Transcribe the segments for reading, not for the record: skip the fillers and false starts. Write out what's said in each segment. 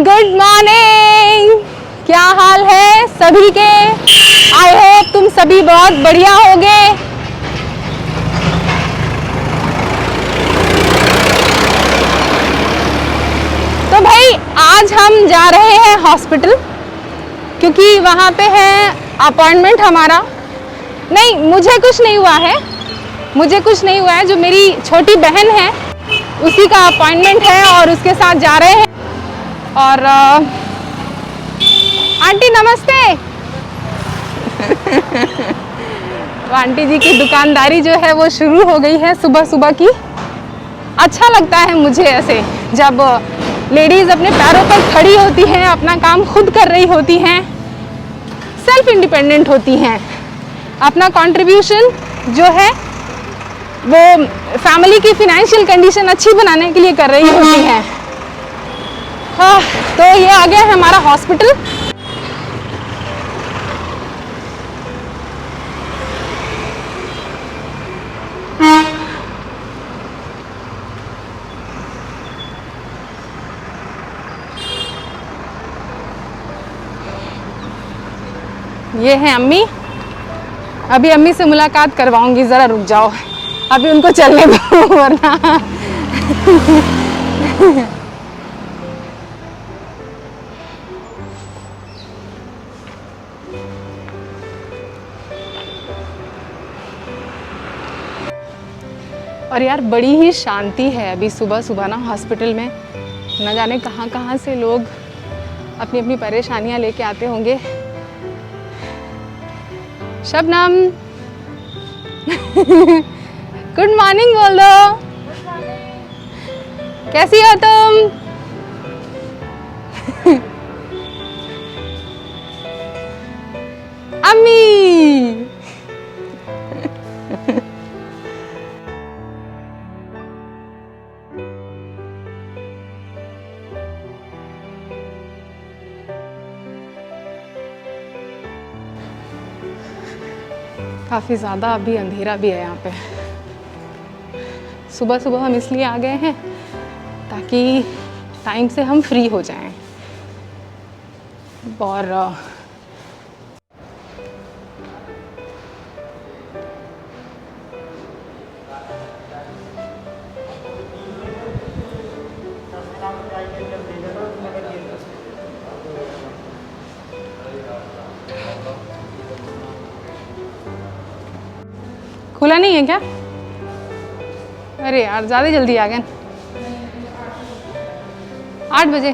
Good morning. क्या हाल है सभी के? आई होप तुम सभी बहुत बढ़िया होगे। तो भाई आज हम जा रहे हैं हॉस्पिटल, क्योंकि वहाँ पे है अपॉइंटमेंट हमारा। नहीं, मुझे कुछ नहीं हुआ है, जो मेरी छोटी बहन है उसी का अपॉइंटमेंट है और उसके साथ जा रहे हैं। और आंटी नमस्ते। तो आंटी जी की दुकानदारी जो है वो शुरू हो गई है सुबह सुबह की। अच्छा लगता है मुझे ऐसे जब लेडीज़ अपने पैरों पर खड़ी होती हैं, अपना काम खुद कर रही होती हैं, सेल्फ इंडिपेंडेंट होती हैं, अपना कंट्रीब्यूशन जो है वो फैमिली की फिनेंशियल कंडीशन अच्छी बनाने के लिए कर रही होती हैं। हाँ, तो ये आ गया है हमारा हॉस्पिटल। ये है अम्मी। अभी अम्मी से मुलाकात करवाऊंगी, ज़रा रुक जाओ, अभी उनको चलने दो वरना और यार बड़ी ही शांति है अभी सुबह सुबह ना हॉस्पिटल में। न जाने कहाँ कहाँ से लोग अपनी अपनी परेशानियां लेके आते होंगे। शबनम गुड मॉर्निंग बोल दो। कैसी हो तुम? अम्मी काफ़ी ज़्यादा अभी अंधेरा भी है यहाँ पे। सुबह सुबह हम इसलिए आ गए हैं ताकि टाइम से हम फ्री हो जाएं। और खुला नहीं है क्या? अरे यार ज़्यादा जल्दी आ गए। 8 बजे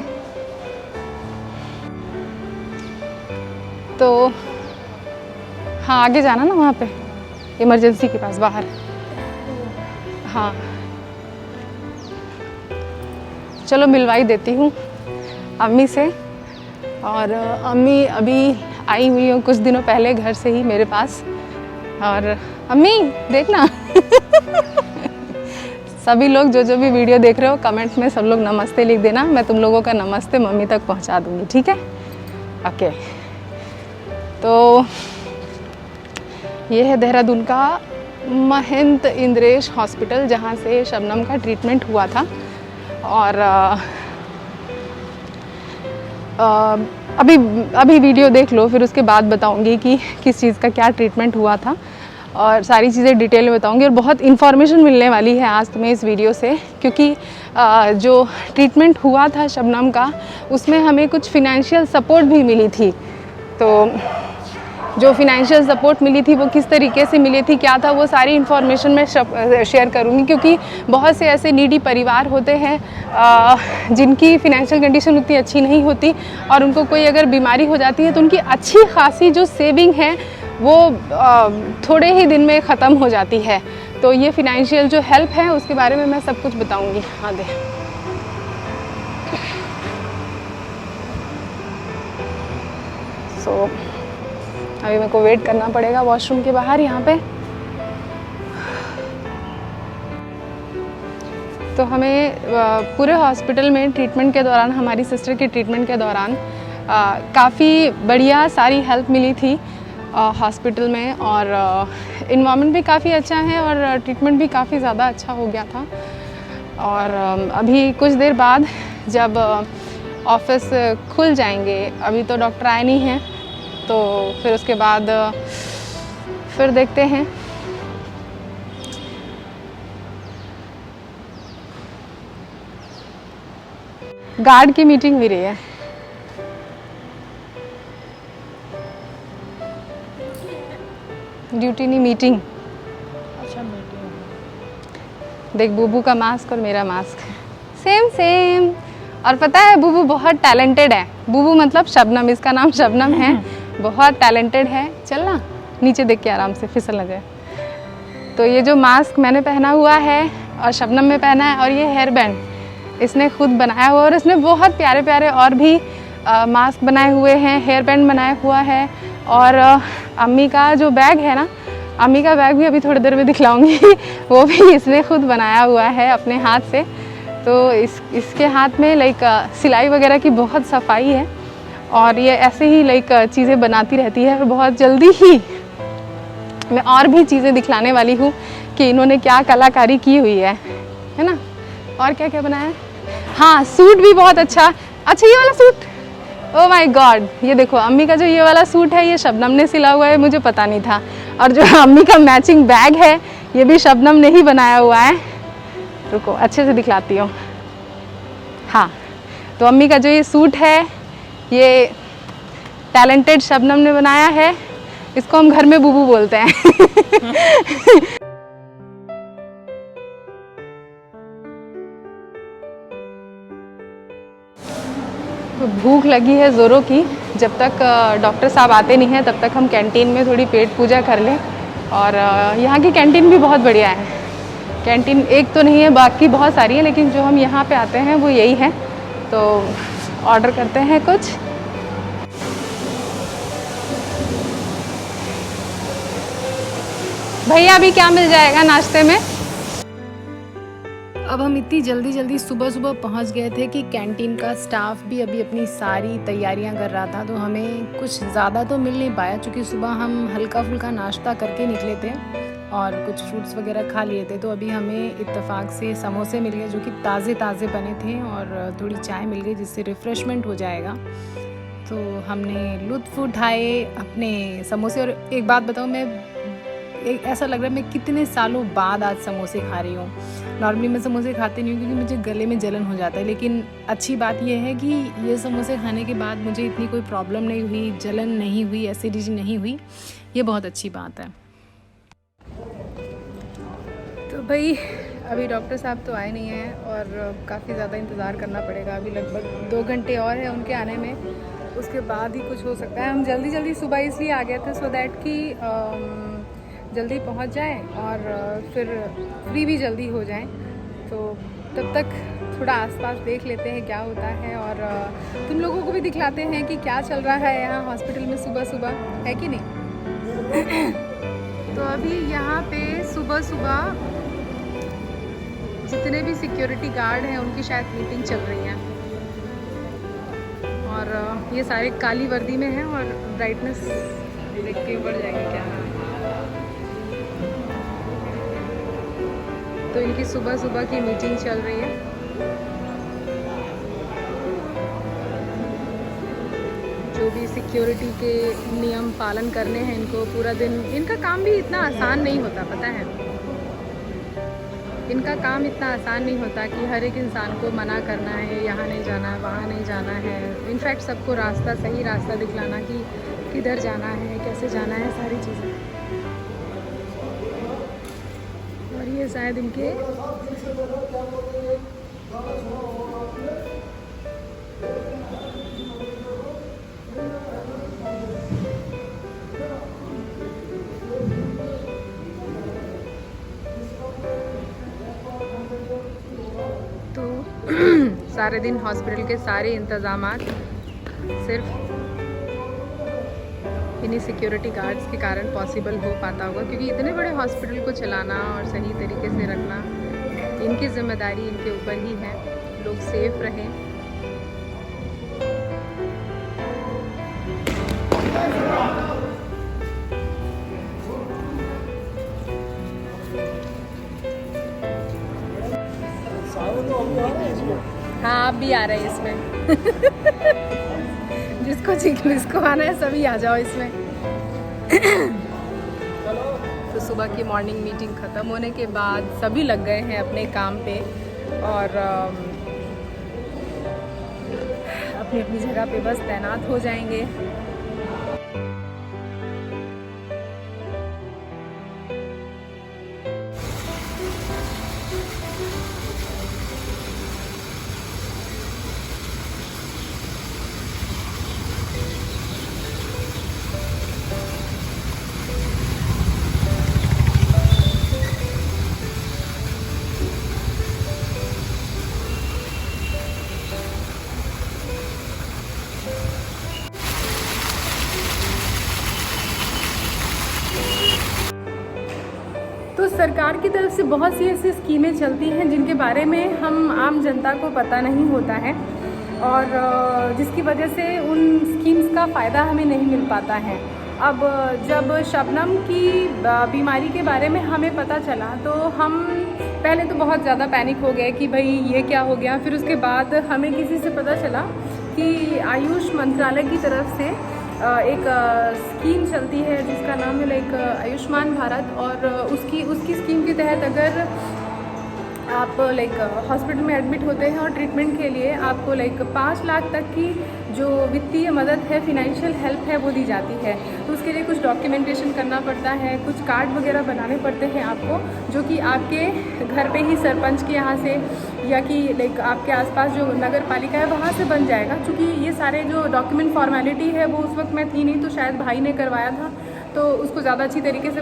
तो हाँ, आगे जाना ना वहाँ पे इमरजेंसी के पास बाहर। हाँ चलो मिलवाई देती हूँ अम्मी से। और अम्मी अभी आई हुई है कुछ दिनों पहले घर से ही मेरे पास। और अम्मी देखना सभी लोग जो भी वीडियो देख रहे हो कमेंट में सब लोग नमस्ते लिख देना। मैं तुम लोगों का नमस्ते मम्मी तक पहुंचा दूंगी, ठीक है? ओके। तो ये है देहरादून का महंत इंद्रेश हॉस्पिटल, जहाँ से शबनम का ट्रीटमेंट हुआ था। और अभी वीडियो देख लो, फिर उसके बाद बताऊंगी कि किस चीज़ का क्या ट्रीटमेंट हुआ था और सारी चीज़ें डिटेल में बताऊंगी। और बहुत इन्फॉर्मेशन मिलने वाली है आज तुम्हें इस वीडियो से, क्योंकि जो ट्रीटमेंट हुआ था शबनम का उसमें हमें कुछ फिनेंशियल सपोर्ट भी मिली थी। तो जो फिनेंशियल सपोर्ट मिली थी वो किस तरीके से मिली थी, क्या था, वो सारी इन्फॉर्मेशन मैं शेयर करूँगी। क्योंकि बहुत से ऐसे नीडी परिवार होते हैं जिनकी फिनेंशियल कंडीशन उतनी अच्छी नहीं होती और उनको कोई अगर बीमारी हो जाती है तो उनकी अच्छी खासी जो सेविंग है वो थोड़े ही दिन में ख़त्म हो जाती है। तो ये फिनेंशियल जो हेल्प है उसके बारे में मैं सब कुछ बताऊँगी। हाँ दे अभी मेरे को वेट करना पड़ेगा वॉशरूम के बाहर यहाँ पे। तो हमें पूरे हॉस्पिटल में ट्रीटमेंट के दौरान, हमारी सिस्टर के ट्रीटमेंट के दौरान काफ़ी बढ़िया सारी हेल्प मिली थी हॉस्पिटल में। और इन्वायरमेंट भी काफ़ी अच्छा है और ट्रीटमेंट भी काफ़ी ज़्यादा अच्छा हो गया था। और अभी कुछ देर बाद जब ऑफिस खुल जाएंगे। अभी तो डॉक्टर आए नहीं हैं, तो फिर उसके बाद फिर देखते हैं। गार्ड की मीटिंग भी रही है। ड्यूटी नहीं, मीटिंग। अच्छा मीटिंग। देख बूबू का मास्क और मेरा मास्क सेम सेम। और पता है बूबू बहुत टैलेंटेड है। बूबू मतलब शबनम, इसका नाम शबनम है। बहुत टैलेंटेड है। चल ना नीचे देख के आराम से फिसल ना जाए। तो ये जो मास्क मैंने पहना हुआ है और शबनम में पहना है, और ये हेयर बैंड इसने खुद बनाया हुआ, और इसने बहुत प्यारे प्यारे और भी मास्क बनाए हुए हैं, हेयर बैंड बनाया हुआ है। और अम्मी का जो बैग है ना, अम्मी का बैग भी अभी थोड़ी देर में दिखलाऊंगी वो भी इसने खुद बनाया हुआ है अपने हाथ से। तो इसके हाथ में लाइक सिलाई वगैरह की बहुत सफाई है, और ये ऐसे ही लाइक चीज़ें बनाती रहती है। और बहुत जल्दी ही मैं और भी चीज़ें दिखलाने वाली हूँ कि इन्होंने क्या कलाकारी की हुई है ना। और क्या क्या बनाया है। हाँ, सूट भी बहुत अच्छा। अच्छा ये वाला सूट, ओह माय गॉड, ये देखो अम्मी का जो ये वाला सूट है, ये शबनम ने सिला हुआ है, मुझे पता नहीं था। और जो अम्मी का मैचिंग बैग है, ये भी शबनम ने ही बनाया हुआ है। रुको अच्छे से दिखलाती हूँ। हाँ, तो अम्मी का जो ये सूट है, ये टैलेंटेड शबनम ने बनाया है। इसको हम घर में बूबू बोलते हैं। तो भूख लगी है ज़ोरों की। जब तक डॉक्टर साहब आते नहीं हैं तब तक हम कैंटीन में थोड़ी पेट पूजा कर लें। और यहाँ की कैंटीन भी बहुत बढ़िया है। कैंटीन एक तो नहीं है, बाकी बहुत सारी है, लेकिन जो हम यहाँ पे आते हैं वो यही है। तो ऑर्डर करते हैं कुछ। भैया अभी क्या मिल जाएगा नाश्ते में? अब हम इतनी जल्दी सुबह सुबह पहुंच गए थे कि कैंटीन का स्टाफ भी अभी अपनी सारी तैयारियां कर रहा था, तो हमें कुछ ज़्यादा तो मिल नहीं पाया, क्योंकि सुबह हम हल्का फुल्का नाश्ता करके निकले थे और कुछ फ्रूट्स वगैरह खा लिए थे। तो अभी हमें इत्तेफाक से समोसे मिल गए जो कि ताज़े ताज़े बने थे, और थोड़ी चाय मिल गई जिससे रिफ़्रेशमेंट हो जाएगा। तो हमने लुत्फ़ उठाए अपने समोसे। और एक बात बताऊँ, मैं ऐसा लग रहा है मैं कितने सालों बाद आज समोसे खा रही हूँ। नॉर्मली मैं समोसे खाती नहीं हूँ क्योंकि मुझे गले में जलन हो जाता है, लेकिन अच्छी बात यह है कि ये समोसे खाने के बाद मुझे इतनी कोई प्रॉब्लम नहीं हुई, जलन नहीं हुई, एसिडिटी नहीं हुई। ये बहुत अच्छी बात है। तो भाई अभी डॉक्टर साहब तो आए नहीं हैं और काफ़ी ज़्यादा इंतज़ार करना पड़ेगा। अभी लगभग 2 घंटे और है उनके आने में, उसके बाद ही कुछ हो सकता है। हम जल्दी सुबह इसलिए आ गए थे सो दैट कि जल्दी पहुंच जाएं और फिर फ्री भी जल्दी हो जाएं। तो तब तक थोड़ा आसपास देख लेते हैं क्या होता है, और तुम लोगों को भी दिखलाते हैं कि क्या चल रहा है यहाँ हॉस्पिटल में सुबह सुबह, है कि नहीं। तो अभी यहाँ पे सुबह सुबह जितने भी सिक्योरिटी गार्ड हैं उनकी शायद मीटिंग चल रही है, और ये सारे काली वर्दी में हैं। और ब्राइटनेस देख के बढ़ जाएगी क्या। तो इनकी सुबह सुबह की मीटिंग चल रही है। जो भी सिक्योरिटी के नियम पालन करने हैं इनको पूरा दिन। इनका काम भी इतना आसान नहीं होता, पता है। इनका काम इतना आसान नहीं होता कि हर एक इंसान को मना करना है, यहाँ नहीं जाना है, वहाँ नहीं जाना है। इनफैक्ट सबको रास्ता, सही रास्ता दिखलाना कि किधर जाना है, कैसे जाना है, सारी चीज़ें। और ये शायद इनके सारे दिन हॉस्पिटल के सारे इंतज़ामात सिर्फ इन्हीं सिक्योरिटी गार्ड्स के कारण पॉसिबल हो पाता होगा, क्योंकि इतने बड़े हॉस्पिटल को चलाना और सही तरीके से रखना इनकी जिम्मेदारी इनके ऊपर ही है। लोग सेफ रहें। हाँ, आप भी आ रहे हैं इसमें। जिसको आना है सभी आ जाओ इसमें। तो सुबह की मॉर्निंग मीटिंग ख़त्म होने के बाद सभी लग गए हैं अपने काम पे और अपनी अपनी जगह पे बस तैनात हो जाएंगे। तो सरकार की तरफ से बहुत सी ऐसी स्कीमें चलती हैं जिनके बारे में हम आम जनता को पता नहीं होता है और जिसकी वजह से उन स्कीम्स का फ़ायदा हमें नहीं मिल पाता है। अब जब शबनम की बीमारी के बारे में हमें पता चला तो हम पहले तो बहुत ज़्यादा पैनिक हो गए कि भाई ये क्या हो गया। फिर उसके बाद हमें किसी से पता चला कि आयुष मंत्रालय की तरफ से एक स्कीम चलती है जिसका नाम है लाइक आयुष्मान भारत और उसकी स्कीम के तहत अगर आप लाइक हॉस्पिटल में एडमिट होते हैं और ट्रीटमेंट के लिए आपको लाइक 5 लाख तक की जो वित्तीय मदद है, फिनेंशियल हेल्प है, वो दी जाती है। तो उसके लिए कुछ डॉक्यूमेंटेशन करना पड़ता है, कुछ कार्ड वगैरह बनाने पड़ते हैं आपको, जो कि आपके घर पे ही सरपंच के यहाँ से या कि लाइक आपके आसपास जो नगर पालिका है वहाँ से बन जाएगा। क्योंकि ये सारे जो डॉक्यूमेंट फॉर्मेलिटी है वो उस वक्त मैं थी नहीं, तो शायद भाई ने करवाया था तो उसको ज़्यादा अच्छी तरीके से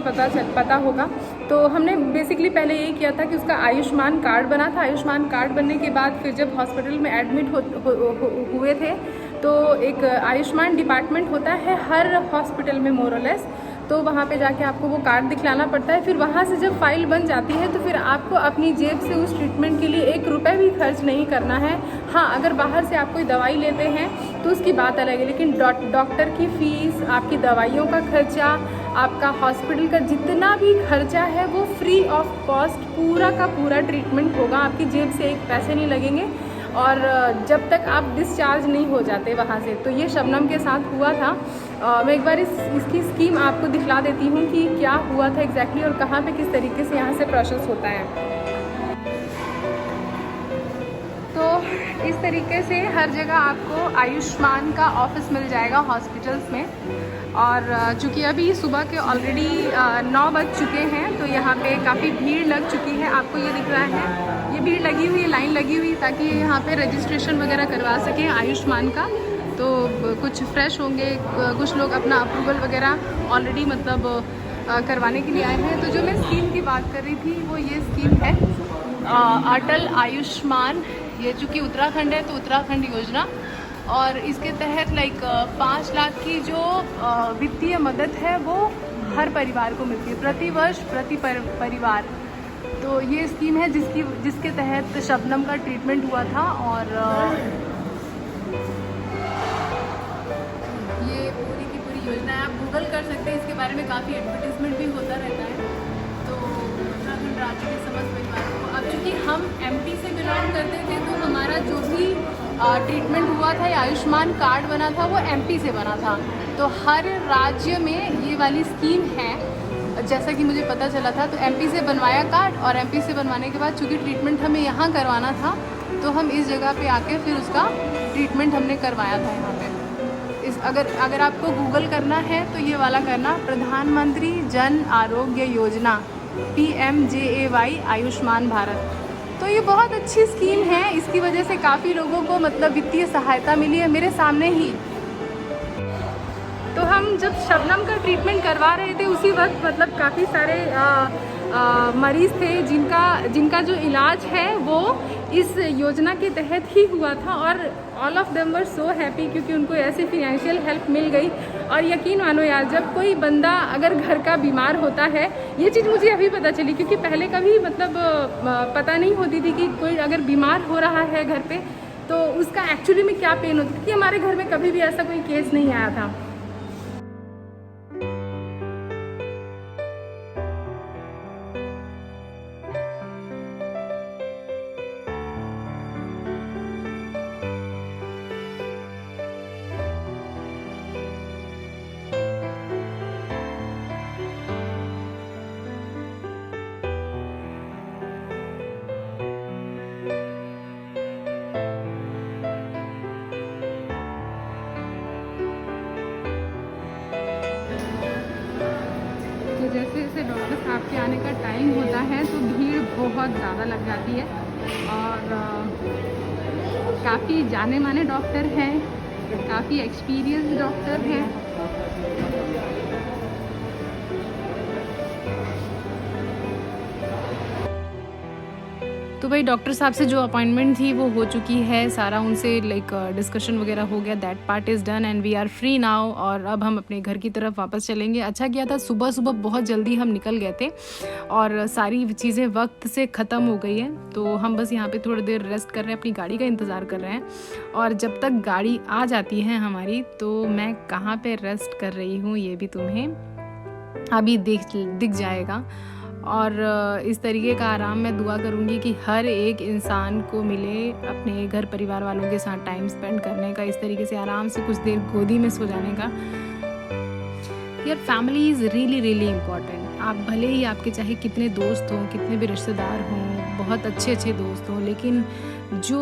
पता होगा। तो हमने बेसिकली पहले यही किया था कि उसका आयुष्मान कार्ड बना था। आयुष्मान कार्ड बनने के बाद फिर जब हॉस्पिटल में एडमिट हुए थे तो एक आयुष्मान डिपार्टमेंट होता है हर हॉस्पिटल में मोरलेस, तो वहाँ पे जाके आपको वो कार्ड दिखलाना पड़ता है। फिर वहाँ से जब फाइल बन जाती है तो फिर आपको अपनी जेब से उस ट्रीटमेंट के लिए 1 रुपये भी खर्च नहीं करना है। हाँ, अगर बाहर से आप कोई दवाई लेते हैं तो उसकी बात अलग है, लेकिन डॉक्टर की फ़ीस, आपकी दवाइयों का खर्चा, आपका हॉस्पिटल का जितना भी खर्चा है वो फ्री ऑफ कॉस्ट पूरा का पूरा ट्रीटमेंट होगा। आपकी जेब से 1 पैसे नहीं लगेंगे और जब तक आप डिस्चार्ज नहीं हो जाते वहाँ से। तो ये शबनम के साथ हुआ था। मैं एक बार इसकी स्कीम आपको दिखला देती हूँ कि क्या हुआ था एग्जैक्टली और कहाँ पे किस तरीके से यहाँ से प्रोसेस होता है। तो इस तरीके से हर जगह आपको आयुष्मान का ऑफिस मिल जाएगा हॉस्पिटल्स में। और चूँकि अभी सुबह के ऑलरेडी 9 बज चुके हैं तो यहाँ पे काफ़ी भीड़ लग चुकी है। आपको ये दिख रहा है, ये भीड़ लगी हुई है, लाइन लगी हुई, ताकि यहाँ पे रजिस्ट्रेशन वगैरह करवा सकें आयुष्मान का। तो कुछ फ्रेश होंगे, कुछ लोग अपना अप्रूवल वगैरह ऑलरेडी मतलब करवाने के लिए आए हैं। तो जो मैं स्कीम की बात कर रही थी वो ये स्कीम है अटल आयुष्मान। ये चूँकि उत्तराखंड है तो उत्तराखंड योजना, और इसके तहत लाइक 5 लाख की जो वित्तीय मदद है वो हर परिवार को मिलती है, प्रति वर्ष प्रति परिवार। तो ये स्कीम है जिसके तहत शबनम का ट्रीटमेंट हुआ था। और ये पूरी की पूरी योजना है, आप गूगल कर सकते हैं, इसके बारे में काफ़ी एडवर्टीजमेंट भी होता रहता है। तो उत्तराखंड राज्य के समस्त परिवारों को, अब चूँकि हम एमपी से बिलोंग करते थे तो हमारा जो भी ट्रीटमेंट हुआ था या आयुष्मान कार्ड बना था वो एमपी से बना था। तो हर राज्य में ये वाली स्कीम है, जैसा कि मुझे पता चला था। तो एमपी से बनवाया कार्ड, और एमपी से बनवाने के बाद चूँकि ट्रीटमेंट हमें यहाँ करवाना था तो हम इस जगह पे आके फिर उसका ट्रीटमेंट हमने करवाया था यहाँ पे। अगर आपको गूगल करना है तो ये वाला करना, प्रधानमंत्री जन आरोग्य योजना PMJAY आयुष्मान भारत। तो ये बहुत अच्छी स्कीम है, इसकी वजह से काफ़ी लोगों को मतलब वित्तीय सहायता मिली है मेरे सामने ही। तो हम जब शबनम का ट्रीटमेंट करवा रहे थे उसी वक्त मतलब काफ़ी सारे मरीज़ थे जिनका जो इलाज है वो इस योजना के तहत ही हुआ था, और all of them were so happy क्योंकि उनको ऐसे फिनेंशियल हेल्प मिल गई। और यकीन मानो यार, जब कोई बंदा अगर घर का बीमार होता है, ये चीज़ मुझे अभी पता चली क्योंकि पहले कभी मतलब पता नहीं होती थी कि कोई अगर बीमार हो रहा है घर पे तो उसका एक्चुअली में क्या पेन होती, क्योंकि हमारे घर में कभी भी ऐसा कोई केस नहीं आया था। तो जैसे जैसे डॉक्टर साहब के आने का टाइम होता है तो भीड़ बहुत ज़्यादा लग जाती है और काफ़ी जाने माने डॉक्टर हैं, काफ़ी एक्सपीरियंस डॉक्टर हैं। तो भाई डॉक्टर साहब से जो अपॉइंटमेंट थी वो हो चुकी है, सारा उनसे लाइक डिस्कशन वगैरह हो गया, that part is done and we are free now. और अब हम अपने घर की तरफ वापस चलेंगे। अच्छा किया था सुबह सुबह बहुत जल्दी हम निकल गए थे और सारी चीज़ें वक्त से ख़त्म हो गई हैं। तो हम बस यहाँ पे थोड़ी देर रेस्ट कर रहे हैं, अपनी गाड़ी का इंतज़ार कर रहे हैं। और जब तक गाड़ी आ जाती है हमारी तो मैं कहाँ पर रेस्ट कर रही हूँ ये भी तुम्हें अभी दिख जाएगा। और इस तरीके का आराम मैं दुआ करूँगी कि हर एक इंसान को मिले अपने घर परिवार वालों के साथ टाइम स्पेंड करने का, इस तरीके से आराम से कुछ देर गोदी में सो जाने का। यार family is really really important. आप भले ही आपके चाहे कितने दोस्त हों, कितने भी रिश्तेदार हों, बहुत अच्छे अच्छे दोस्त हों, लेकिन जो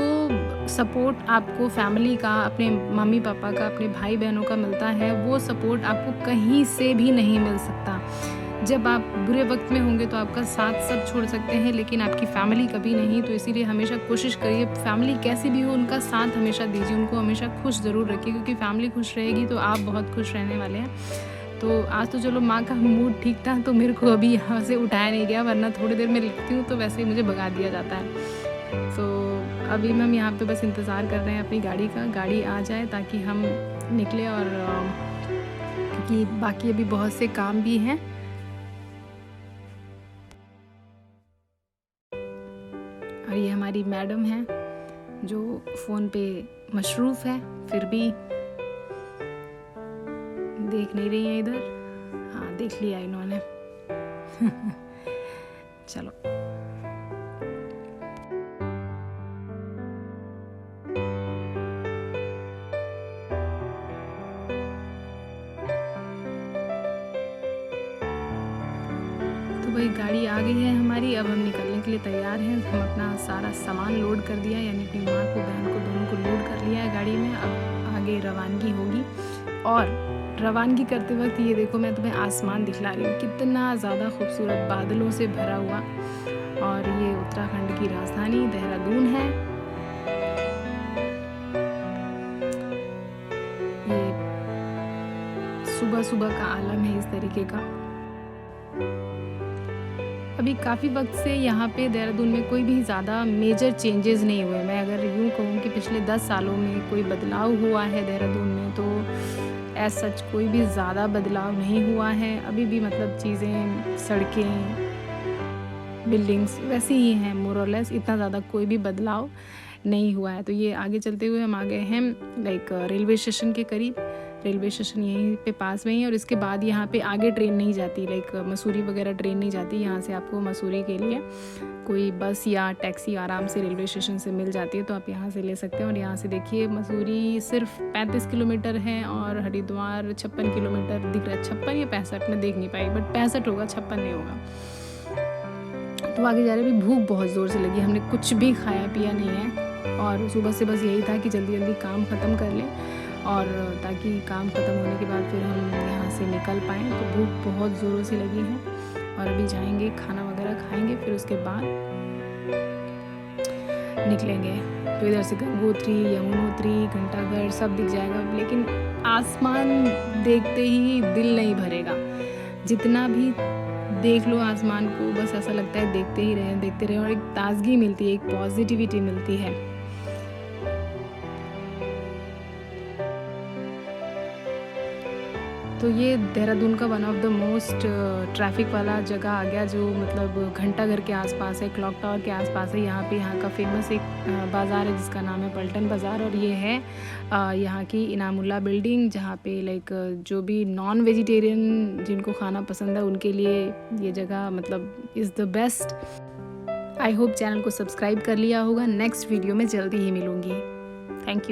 सपोर्ट आपको फैमिली का, अपने मम्मी पापा का, अपने भाई बहनों का मिलता है, वो सपोर्ट आपको कहीं से भी नहीं मिल सकता। जब आप बुरे वक्त में होंगे तो आपका साथ सब छोड़ सकते हैं, लेकिन आपकी फैमिली कभी नहीं। तो इसीलिए हमेशा कोशिश करिए, फैमिली कैसी भी हो उनका साथ हमेशा दीजिए, उनको हमेशा खुश ज़रूर रखिए, क्योंकि फैमिली खुश रहेगी तो आप बहुत खुश रहने वाले हैं। तो आज तो चलो माँ का मूड ठीक था तो मेरे को अभी यहाँ से उठाया नहीं गया, वरना थोड़ी देर में लिखती हूँ तो वैसे ही मुझे भगा दिया जाता है। तो अभी हम यहाँ पे बस इंतज़ार कर रहे हैं अपनी गाड़ी का, गाड़ी आ जाए ताकि हम निकले। और क्योंकि बाकी अभी बहुत से काम भी हैं। और ये हमारी मैडम है जो फ़ोन पे मशरूफ़ है, फिर भी देख नहीं रही है इधर। हाँ देख लिया इन्होंने। चलो भाई गाड़ी आ गई है हमारी, अब हम निकलने के लिए तैयार हैं। हम अपना सारा सामान लोड कर दिया, यानी अपनी माँ को बहन को दोनों को लोड कर लिया है गाड़ी में। अब आगे रवानगी होगी। और रवानगी करते वक्त ये देखो मैं तुम्हें आसमान दिखला रही हूँ, कितना ज़्यादा खूबसूरत बादलों से भरा हुआ। और ये उत्तराखंड की राजधानी देहरादून है। ये सुबह सुबह का आलम है इस तरीके का। अभी काफ़ी वक्त से यहाँ पे देहरादून में कोई भी ज़्यादा मेजर चेंजेस नहीं हुए। मैं अगर यूँ कहूँ कि पिछले 10 सालों में कोई बदलाव हुआ है देहरादून में, तो एज सच कोई भी ज़्यादा बदलाव नहीं हुआ है। अभी भी मतलब चीज़ें, सड़कें, बिल्डिंग्स वैसी ही हैं मोर और लेस, इतना ज़्यादा कोई भी बदलाव नहीं हुआ है। तो ये आगे चलते हुए हम आ गए हैं लाइक रेलवे स्टेशन के करीब। रेलवे स्टेशन यहीं पे पास में ही है और इसके बाद यहाँ पे आगे ट्रेन नहीं जाती, लाइक मसूरी वगैरह ट्रेन नहीं जाती। यहाँ से आपको मसूरी के लिए कोई बस या टैक्सी आराम से रेलवे स्टेशन से मिल जाती है, तो आप यहाँ से ले सकते हैं। और यहाँ से देखिए मसूरी सिर्फ 35 किलोमीटर है और हरिद्वार 56 किलोमीटर दिख रहा है। 56 या 65 में देख नहीं पाई, बट 65 होगा, 56 नहीं होगा। तो आगे जा रहे, अभी भूख बहुत ज़ोर से लगी, हमने कुछ भी खाया पिया नहीं है। और सुबह से बस यही था कि जल्दी जल्दी काम ख़त्म कर लें, और ताकि काम ख़त्म होने के बाद फिर हम यहाँ से निकल पाएँ। तो भूख बहुत ज़ोरों से लगी है और अभी जाएंगे, खाना वगैरह खाएंगे, फिर उसके बाद निकलेंगे। तो इधर से गंगोत्री, यमुनोत्री, घंटाघर सब दिख जाएगा, लेकिन आसमान देखते ही दिल नहीं भरेगा। जितना भी देख लो आसमान को, बस ऐसा लगता है देखते ही रहें, देखते रहें। और एक ताजगी मिलती है, एक पॉजिटिविटी मिलती है। तो ये देहरादून का one of the most traffic वाला जगह आ गया, जो मतलब घंटाघर के आसपास है, क्लॉक टावर के आसपास है। यहाँ का फेमस एक बाज़ार है जिसका नाम है पलटन बाज़ार, और ये है यहाँ की इनामुल्ला बिल्डिंग, जहाँ पे लाइक जो भी नॉन वेजिटेरियन जिनको खाना पसंद है उनके लिए ये जगह मतलब is the best. I hope channel को सब्सक्राइब कर लिया होगा। नेक्स्ट वीडियो में जल्दी ही मिलूँगी। Thank you.